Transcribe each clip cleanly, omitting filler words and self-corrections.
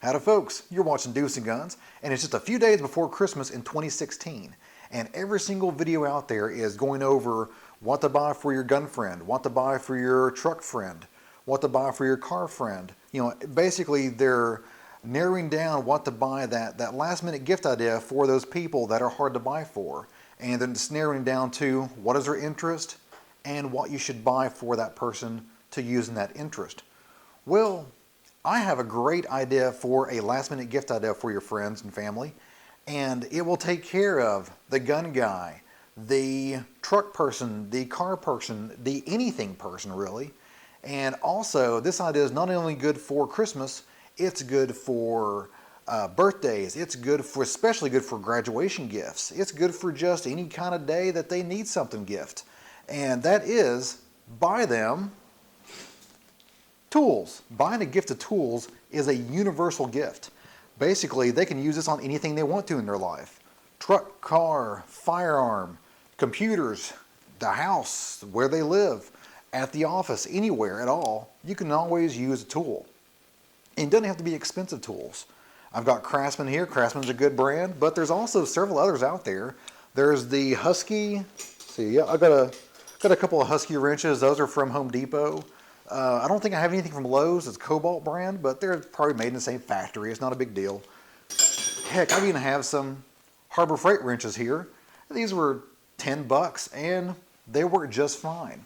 Howdy folks, you're watching Deuce and Guns, and it's just a few days before Christmas in 2016. And every single video out there is going over what to buy for your gun friend, what to buy for your truck friend, what to buy for your car friend. You know, basically they're narrowing down what to buy, that last minute gift idea for those people that are hard to buy for. And then it's narrowing down to what is their interest and what you should buy for that person to use in that interest. Well, I have a great idea for a last minute gift idea for your friends and family, and it will take care of the gun guy, the truck person, the car person, the anything person really. And also this idea is not only good for Christmas, it's good for birthdays, it's good for, especially good for graduation gifts, it's good for just any kind of day that they need something gift. And that is, buy them tools. Buying a gift of tools is a universal gift. Basically, they can use this on anything they want to in their life. Truck, car, firearm, computers, the house, where they live, at the office, anywhere at all, you can always use a tool. And it doesn't have to be expensive tools. I've got Craftsman here. Craftsman's a good brand, but there's also several others out there. There's the Husky. See, yeah, I got a couple of Husky wrenches. Those are from Home Depot. I don't think I have anything from Lowe's. It's Cobalt brand, but they're probably made in the same factory. It's not a big deal. Heck, I even have some Harbor Freight wrenches here. These were 10 bucks and they work just fine.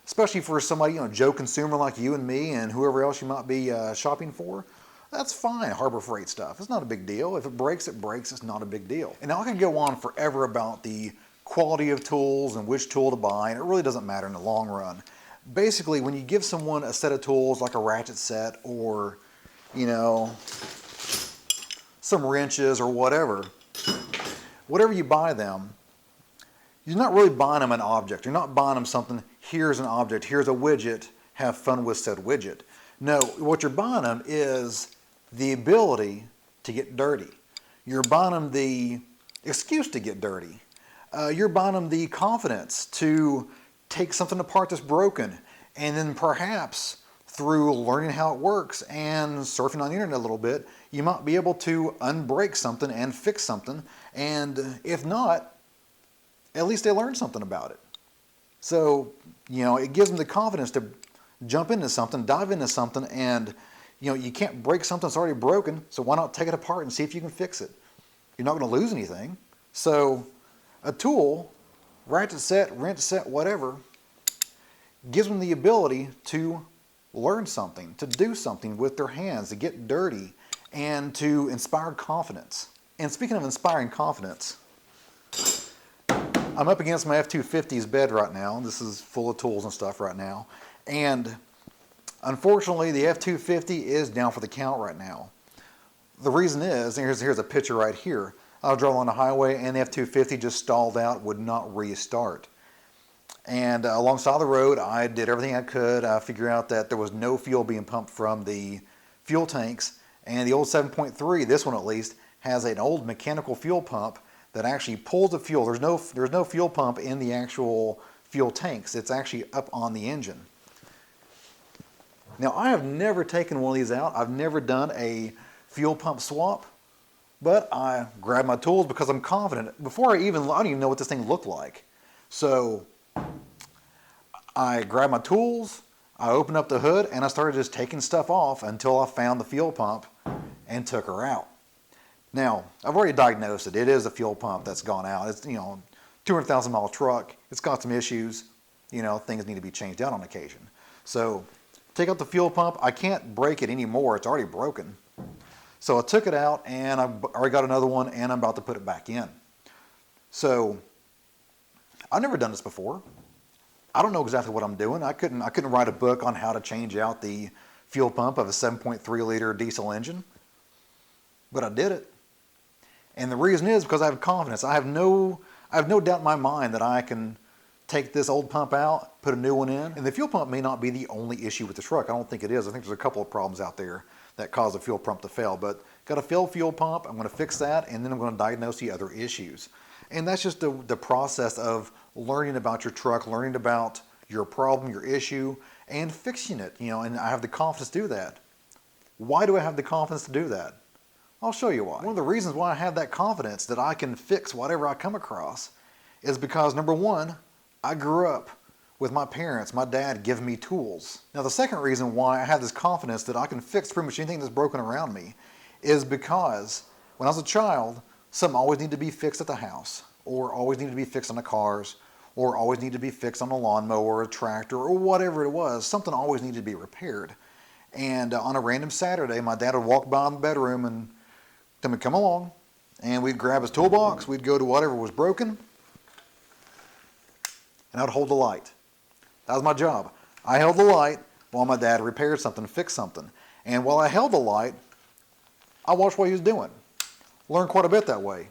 Especially for somebody, Joe consumer like you and me and whoever else you might be shopping for. That's fine, Harbor Freight stuff. It's not a big deal. If it breaks, it breaks. It's not a big deal. And I can go on forever about the quality of tools and which tool to buy, and it really doesn't matter in the long run. Basically, when you give someone a set of tools like a ratchet set or, some wrenches or whatever you buy them, you're not really buying them an object. You're not buying them something, here's an object, here's a widget, have fun with said widget. No, what you're buying them is the ability to get dirty. You're buying them the excuse to get dirty. You're buying them the confidence to take something apart that's broken, and then perhaps through learning how it works and surfing on the internet a little bit, you might be able to unbreak something and fix something, and if not, at least they learned something about it. So, it gives them the confidence to jump into something, dive into something, and you can't break something that's already broken, so why not take it apart and see if you can fix it? You're not going to lose anything. So a tool, ratchet set, wrench set, whatever, gives them the ability to learn something, to do something with their hands, to get dirty, and to inspire confidence. And speaking of inspiring confidence, I'm up against my F-250's bed right now. This is full of tools and stuff right now. And unfortunately, the F-250 is down for the count right now. The reason is, and here's a picture right here. I was driving on the highway and the F-250 just stalled out, would not restart. And alongside the road, I did everything I could. I figured out that there was no fuel being pumped from the fuel tanks. And the old 7.3, this one at least, has an old mechanical fuel pump that actually pulls the fuel. There's no fuel pump in the actual fuel tanks. It's actually up on the engine. Now, I have never taken one of these out. I've never done a fuel pump swap. But I grabbed my tools because I'm confident. I don't even know what this thing looked like. So I grabbed my tools, I opened up the hood, and I started just taking stuff off until I found the fuel pump and took her out. Now, I've already diagnosed it. It is a fuel pump that's gone out. It's, 200,000 mile truck. It's got some issues. Things need to be changed out on occasion. So take out the fuel pump. I can't break it anymore. It's already broken. So I took it out, and I've already got another one, and I'm about to put it back in. So I've never done this before. I don't know exactly what I'm doing. I couldn't write a book on how to change out the fuel pump of a 7.3 liter diesel engine, but I did it. And the reason is because I have confidence. I have no doubt in my mind that I can take this old pump out, put a new one in. And the fuel pump may not be the only issue with the truck. I don't think it is. I think there's a couple of problems out there that cause the fuel pump to fail. But got a failed fuel pump. I'm going to fix that, and then I'm going to diagnose the other issues. And that's just the process of learning about your truck, learning about your problem, your issue, and fixing it. And I have the confidence to do that. Why do I have the confidence to do that? I'll show you why. One of the reasons why I have that confidence that I can fix whatever I come across is because, number one, I grew up with my parents, my dad giving me tools. Now the second reason why I have this confidence that I can fix pretty much anything that's broken around me is because when I was a child, something always needed to be fixed at the house, or always needed to be fixed on the cars, or always needed to be fixed on a lawnmower or a tractor or whatever it was. Something always needed to be repaired. And on a random Saturday, my dad would walk by in the bedroom and tell me, come along. And we'd grab his toolbox, we'd go to whatever was broken, and I'd hold the light. That was my job. I held the light while my dad repaired something, fixed something. And while I held the light, I watched what he was doing. Learned quite a bit that way.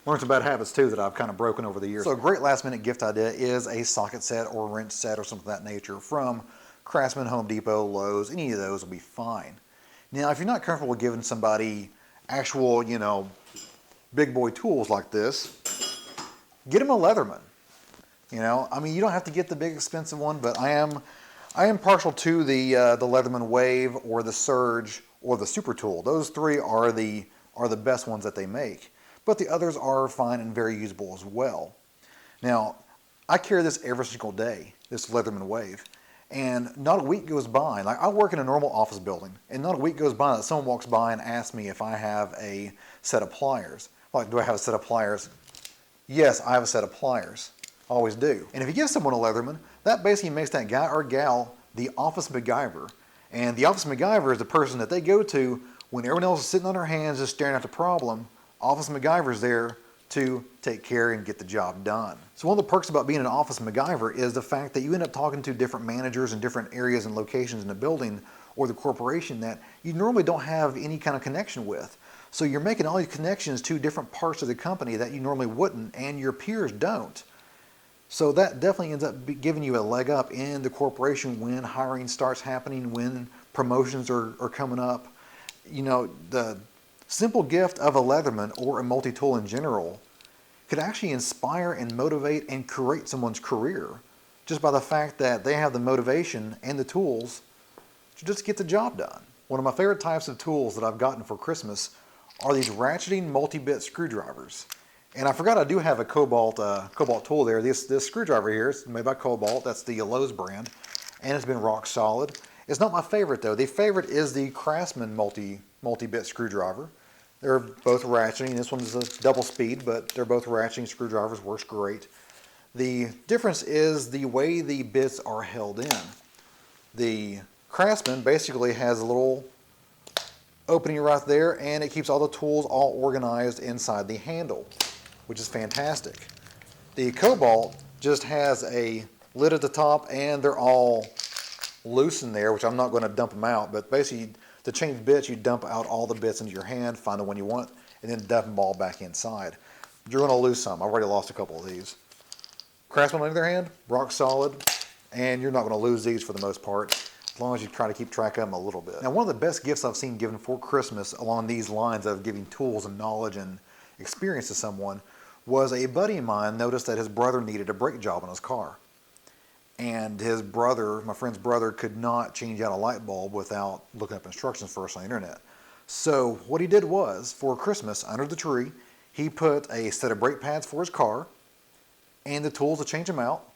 Learned some bad habits too that I've kind of broken over the years. So a great last minute gift idea is a socket set or wrench set or something of that nature from Craftsman, Home Depot, Lowe's. Any of those will be fine. Now if you're not comfortable with giving somebody actual, big boy tools like this, get them a Leatherman. You don't have to get the big expensive one, but I am partial to the Leatherman Wave or the Surge or the Super Tool. Those three are the best ones that they make. But the others are fine and very usable as well. Now, I carry this every single day, this Leatherman Wave, and not a week goes by. Like, I work in a normal office building, and not a week goes by that someone walks by and asks me if I have a set of pliers. Like, do I have a set of pliers? Yes, I have a set of pliers. Always do. And if you give someone a Leatherman, that basically makes that guy or gal the office MacGyver. And the office MacGyver is the person that they go to when everyone else is sitting on their hands just staring at the problem. Office MacGyver's there to take care and get the job done. So one of the perks about being an office MacGyver is the fact that you end up talking to different managers in different areas and locations in the building or the corporation that you normally don't have any kind of connection with. So you're making all these connections to different parts of the company that you normally wouldn't, and your peers don't. So that definitely ends up giving you a leg up in the corporation when hiring starts happening, when promotions are coming up. The simple gift of a Leatherman or a multi-tool in general could actually inspire and motivate and create someone's career just by the fact that they have the motivation and the tools to just get the job done. One of my favorite types of tools that I've gotten for Christmas are these ratcheting multi-bit screwdrivers. And I forgot I do have a Cobalt tool there. This screwdriver here is made by Cobalt. That's the Lowe's brand, and it's been rock solid. It's not my favorite though. The favorite is the Craftsman multi-bit screwdriver. They're both ratcheting. This one's a double speed, but they're both ratcheting screwdrivers. Works great. The difference is the way the bits are held in. The Craftsman basically has a little opening right there, and it keeps all the tools all organized inside the handle, which is fantastic. The Cobalt just has a lid at the top, and they're all loose in there, which I'm not going to dump them out, but basically to change bits, you dump out all the bits into your hand, find the one you want, and then dump them all back inside. You're going to lose some. I've already lost a couple of these. Craftsman, on the other hand, rock solid, and you're not going to lose these for the most part, as long as you try to keep track of them a little bit. Now, one of the best gifts I've seen given for Christmas along these lines of giving tools and knowledge and experience to someone was a buddy of mine noticed that his brother needed a brake job on his car. And his brother, my friend's brother, could not change out a light bulb without looking up instructions first on the internet. So what he did was, for Christmas, under the tree, he put a set of brake pads for his car and the tools to change them out.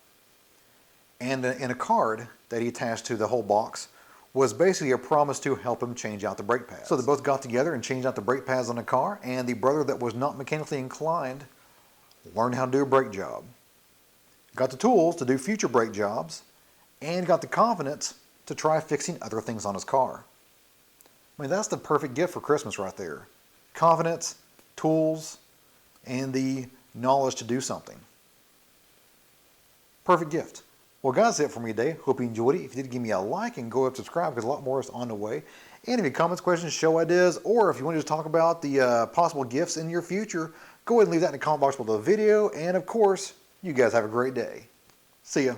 And in a card that he attached to the whole box was basically a promise to help him change out the brake pads. So they both got together and changed out the brake pads on the car, and the brother that was not mechanically inclined learned how to do a brake job. Got the tools to do future brake jobs, and got the confidence to try fixing other things on his car. I mean, that's the perfect gift for Christmas right there. Confidence, tools, and the knowledge to do something. Perfect gift. Well, guys, that's it for me today. Hope you enjoyed it. If you did, give me a like and go up subscribe because a lot more is on the way. And if you have comments, questions, show ideas, or if you want to just talk about the possible gifts in your future, go ahead and leave that in the comment box below the video. And of course, you guys have a great day. See ya.